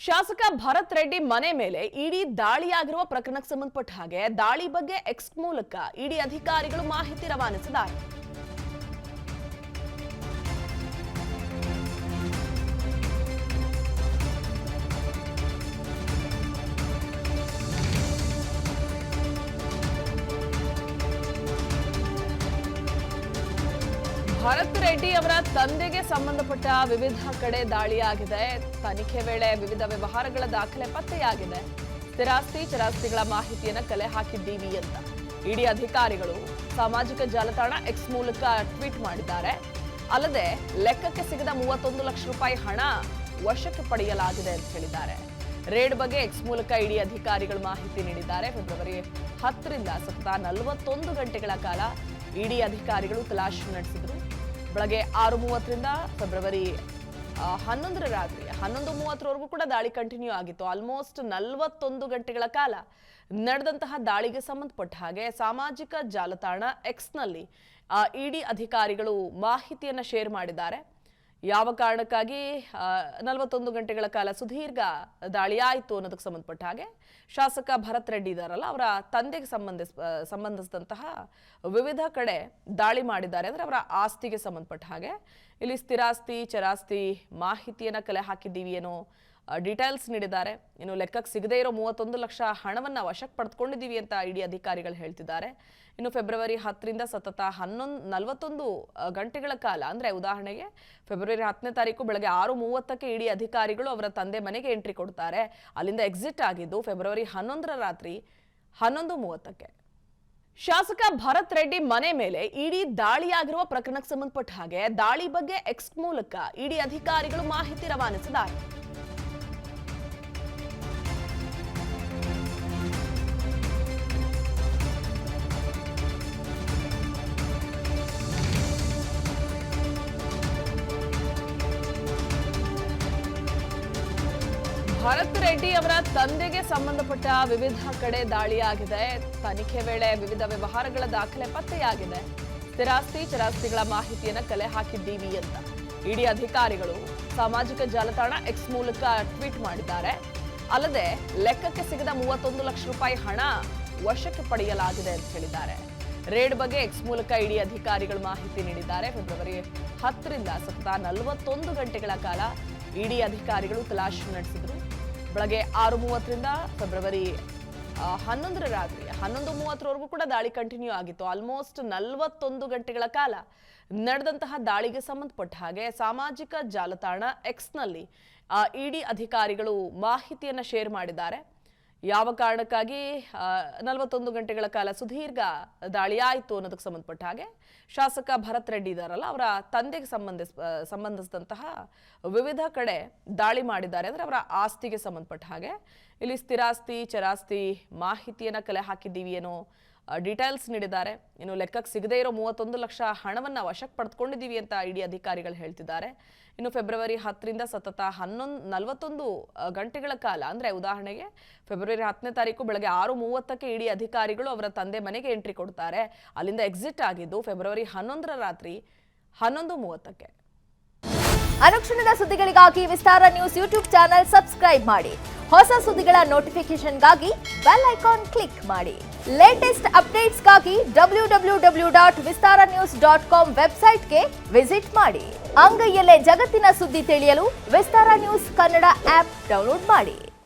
ಶಾಸಕ ಭರತ್ ರೆಡ್ಡಿ ಮನೆ ಮೇಲೆ ಇಡಿ ದಾಳಿಯಾಗಿರುವ ಪ್ರಕರಣಕ್ಕೆ ಸಂಬಂಧಪಟ್ಟ ಹಾಗೆ ದಾಳಿ ಬಗ್ಗೆ ಎಕ್ಸ್ ಮೂಲಕ ಇಡಿ ಅಧಿಕಾರಿಗಳು ಮಾಹಿತಿ ರವಾನಿಸಿದ್ದಾರೆ. ಭರತ್ ರೆಡ್ಡಿ ಅವರ ತಂದೆಗೆ ಸಂಬಂಧಪಟ್ಟ ವಿವಿಧ ಕಡೆ ದಾಳಿಯಾಗಿದೆ. ತನಿಖೆ ವೇಳೆ ವಿವಿಧ ವ್ಯವಹಾರಗಳ ದಾಖಲೆ ಪತ್ತೆಯಾಗಿದೆ. ಸ್ಥಿರಾಸ್ತಿ ಚರಾಸ್ತಿಗಳ ಮಾಹಿತಿಯನ್ನು ಕಲೆ ಹಾಕಿದ್ದೀವಿ ಅಂತ ಇಡಿ ಅಧಿಕಾರಿಗಳು ಸಾಮಾಜಿಕ ಜಾಲತಾಣ ಎಕ್ಸ್ ಮೂಲಕ ಟ್ವೀಟ್ ಮಾಡಿದ್ದಾರೆ. ಅಲ್ಲದೆ ಲೆಕ್ಕಕ್ಕೆ ಸಿಗದ 31 ಲಕ್ಷ ರೂಪಾಯಿ ಹಣ ವಶಕ್ಕೆ ಪಡೆಯಲಾಗಿದೆ ಅಂತ ಹೇಳಿದ್ದಾರೆ. ರೇಡ್ ಬಗ್ಗೆ ಎಕ್ಸ್ ಮೂಲಕ ಇಡಿ ಅಧಿಕಾರಿಗಳು ಮಾಹಿತಿ ನೀಡಿದ್ದಾರೆ. ಫೆಬ್ರವರಿ 10ರಿಂದ ಸತತ 41 ಗಂಟೆಗಳ ಕಾಲ ಇಡಿ ಅಧಿಕಾರಿಗಳು ತಲಾಶ್ ನಡೆಸಿದ್ರು. ಬೆಳಗ್ಗೆ 6:30ರಿಂದ ಫೆಬ್ರವರಿ 11ರ ರಾತ್ರಿ 11:30ವರೆಗೂ ಕೂಡ ದಾಳಿ ಕಂಟಿನ್ಯೂ ಆಗಿತ್ತು. ಆಲ್ಮೋಸ್ಟ್ 41 ಗಂಟೆಗಳ ಕಾಲ ನಡೆದಂತಹ ದಾಳಿಗೆ ಸಂಬಂಧಪಟ್ಟ ಹಾಗೆ ಸಾಮಾಜಿಕ ಜಾಲತಾಣ ಎಕ್ಸ್ನಲ್ಲಿ ಇಡಿ ಅಧಿಕಾರಿಗಳು ಮಾಹಿತಿಯನ್ನು ಶೇರ್ ಮಾಡಿದ್ದಾರೆ. ಯಾವ ಕಾರಣಕ್ಕಾಗಿ 41 ಗಂಟೆಗಳ ಕಾಲ ಸುದೀರ್ಘ ದಾಳಿ ಆಯಿತು ಅನ್ನೋದಕ್ಕೆ ಸಂಬಂಧಪಟ್ಟ ಹಾಗೆ ಶಾಸಕ ಭರತ್ ರೆಡ್ಡಿ ಇದಾರಲ್ಲ, ಅವರ ತಂದೆಗೆ ಸಂಬಂಧಿಸಿದಂತಹ ವಿವಿಧ ಕಡೆ ದಾಳಿ ಮಾಡಿದ್ದಾರೆ. ಅಂದ್ರೆ ಅವರ ಆಸ್ತಿಗೆ ಸಂಬಂಧಪಟ್ಟ ಹಾಗೆ ಇಲ್ಲಿ ಸ್ಥಿರಾಸ್ತಿ ಚರಾಸ್ತಿ ಮಾಹಿತಿಯನ್ನ ಕಲೆ ಹಾಕಿದ್ದೀವಿ ಏನೋ ಡೀಟೇಲ್ಸ್ ನೀಡಿದ್ದಾರೆ. ಇನ್ನು ಲೆಕ್ಕಕ್ಕೆ ಸಿಗದೇ ಇರೋ 31 ಲಕ್ಷ ಹಣವನ್ನ ವಶಕ್ಕೆ ಪಡೆದುಕೊಂಡಿದ್ದೀವಿ ಅಂತ ಇಡಿ ಅಧಿಕಾರಿಗಳು ಹೇಳ್ತಿದ್ದಾರೆ. ಇನ್ನು ಫೆಬ್ರವರಿ 10ರಿಂದ ಸತತ 41 ಗಂಟೆಗಳ ಕಾಲ, ಅಂದ್ರೆ ಉದಾಹರಣೆಗೆ ಫೆಬ್ರವರಿ 10ನೇ ತಾರೀಕು ಬೆಳಗ್ಗೆ 6:30ಕ್ಕೆ ಇಡಿ ಅಧಿಕಾರಿಗಳು ಅವರ ತಂದೆ ಮನೆಗೆ ಎಂಟ್ರಿ ಕೊಡ್ತಾರೆ. ಅಲ್ಲಿಂದ ಎಕ್ಸಿಟ್ ಆಗಿದ್ದು ಫೆಬ್ರವರಿ 11ರ ರಾತ್ರಿ 11:30ಕ್ಕೆ. ಶಾಸಕ ಭರತ್ ರೆಡ್ಡಿ ಮನೆ ಮೇಲೆ ಇಡಿ ದಾಳಿಯಾಗಿರುವ ಪ್ರಕರಣಕ್ಕೆ ಸಂಬಂಧಪಟ್ಟ ಹಾಗೆ ದಾಳಿ ಬಗ್ಗೆ ಎಕ್ಸ್ ಮೂಲಕ ಇಡಿ ಅಧಿಕಾರಿಗಳು ಮಾಹಿತಿ ರವಾನಿಸಿದ್ದಾರೆ. ಭರತ್ ರೆಡ್ಡಿ ಅವರ ತಂದೆಗೆ ಸಂಬಂಧಪಟ್ಟ ವಿವಿಧ ಕಡೆ ದಾಳಿಯಾಗಿದೆ. ತನಿಖೆ ವೇಳೆ ವಿವಿಧ ವ್ಯವಹಾರಗಳ ದಾಖಲೆ ಪತ್ತೆಯಾಗಿದೆ. ಸ್ಥಿರಾಸ್ತಿ ಚರಾಸ್ತಿಗಳ ಮಾಹಿತಿಯನ್ನು ಕಲೆ ಹಾಕಿದ್ದೀವಿ ಅಂತ ಇಡಿ ಅಧಿಕಾರಿಗಳು ಸಾಮಾಜಿಕ ಜಾಲತಾಣ ಎಕ್ಸ್ ಮೂಲಕ ಟ್ವೀಟ್ ಮಾಡಿದ್ದಾರೆ. ಅಲ್ಲದೆ ಲೆಕ್ಕಕ್ಕೆ ಸಿಗದ 31 ಲಕ್ಷ ರೂಪಾಯಿ ಹಣ ವಶಕ್ಕೆ ಪಡೆಯಲಾಗಿದೆ ಅಂತ ಹೇಳಿದ್ದಾರೆ. ರೇಡ್ ಬಗ್ಗೆ ಎಕ್ಸ್ ಮೂಲಕ ಇಡಿ ಅಧಿಕಾರಿಗಳು ಮಾಹಿತಿ ನೀಡಿದ್ದಾರೆ. ಫೆಬ್ರವರಿ 10ರಿಂದ ಸತತ 41 ಗಂಟೆಗಳ ಕಾಲ ಇಡಿ ಅಧಿಕಾರಿಗಳು ತಲಾಶ್ ನಡೆಸಿದ್ರು. ಬೆಳಗ್ಗೆ 6:30ರಿಂದ ಫೆಬ್ರವರಿ 11ರ ರಾತ್ರಿ 11:30ವರೆಗೂ ಕೂಡ ದಾಳಿ ಕಂಟಿನ್ಯೂ ಆಗಿತ್ತು. ಆಲ್ಮೋಸ್ಟ್ 41 ಗಂಟೆಗಳ ಕಾಲ ನಡೆದಂತಹ ದಾಳಿಗೆ ಸಂಬಂಧಪಟ್ಟ ಹಾಗೆ ಸಾಮಾಜಿಕ ಜಾಲತಾಣ ಎಕ್ಸ್ನಲ್ಲಿ ಇಡಿ ಅಧಿಕಾರಿಗಳು ಮಾಹಿತಿಯನ್ನು ಶೇರ್ ಮಾಡಿದ್ದಾರೆ. ಯಾವ ಕಾರಣಕ್ಕಾಗಿ 41 ಗಂಟೆಗಳ ಕಾಲ ಸುದೀರ್ಘ ದಾಳಿ ಆಯಿತು ಅನ್ನೋದಕ್ಕೆ ಸಂಬಂಧಪಟ್ಟ ಹಾಗೆ ಶಾಸಕ ಭರತ್ ರೆಡ್ಡಿ ಇದಾರಲ್ಲ, ಅವರ ತಂದೆಗೆ ಸಂಬಂಧಿಸಿದಂತಹ ವಿವಿಧ ಕಡೆ ದಾಳಿ ಮಾಡಿದ್ದಾರೆ. ಅಂದ್ರೆ ಅವರ ಆಸ್ತಿಗೆ ಸಂಬಂಧಪಟ್ಟ ಹಾಗೆ ಇಲ್ಲಿ ಸ್ಥಿರಾಸ್ತಿ ಚರಾಸ್ತಿ ಮಾಹಿತಿಯನ್ನ ಕಲೆ ಹಾಕಿದ್ದೀವಿ ಏನೋ ಡೀಟೇಲ್ಸ್ ನೀಡಿದ್ದಾರೆ. ಇನ್ನು ಲೆಕ್ಕಕ್ಕೆ ಸಿಗದೇ ಇರೋ 31 ಲಕ್ಷ ಹಣವನ್ನ ವಶಕ್ಕೆ ಪಡೆದುಕೊಂಡಿದ್ದೀವಿ ಅಂತ ಇಡಿ ಅಧಿಕಾರಿಗಳು ಹೇಳ್ತಿದ್ದಾರೆ. ಇನ್ನು ಫೆಬ್ರವರಿ 10ರಿಂದ ಸತತ 41 ಗಂಟೆಗಳ ಕಾಲ, ಅಂದ್ರೆ ಉದಾಹರಣೆಗೆ ಫೆಬ್ರವರಿ 10ನೇ ತಾರೀಕು ಬೆಳಗ್ಗೆ 6:30ಕ್ಕೆ ಇಡಿ ಅಧಿಕಾರಿಗಳು ಅವರ ತಂದೆ ಮನೆಗೆ ಎಂಟ್ರಿ ಕೊಡ್ತಾರೆ. ಅಲ್ಲಿಂದ ಎಕ್ಸಿಟ್ ಆಗಿದ್ದು ಫೆಬ್ರವರಿ 11ರ ರಾತ್ರಿ 11:30ಕ್ಕೆ. ಅನುಕ್ಷಣದ ಸುದ್ದಿಗಳಿಗಾಗಿ ವಿಸ್ತಾರ ನ್ಯೂಸ್ ಯೂಟ್ಯೂಬ್ ಚಾನೆಲ್ ಸಬ್ಸ್ಕ್ರೈಬ್ ಮಾಡಿ. ಹೊಸ ಸುದ್ದಿಗಳ ನೋಟಿಫಿಕೇಶನ್ಗಾಗಿ ಬೆಲ್ ಐಕಾನ್ ಕ್ಲಿಕ್ ಮಾಡಿ. ಲೇಟೆಸ್ಟ್ ಅಪ್ಡೇಟ್ಸ್ಗಾಗಿ www.vistaranews.com ವೆಬ್ಸೈಟ್ಗೆ ವಿಸಿಟ್ ಮಾಡಿ. ಅಂಗೈಯಲ್ಲೇ ಜಗತ್ತಿನ ಸುದ್ದಿ ತಿಳಿಯಲು ವಿಸ್ತಾರ ನ್ಯೂಸ್ ಕನ್ನಡ ಆಪ್ ಡೌನ್ಲೋಡ್ ಮಾಡಿ.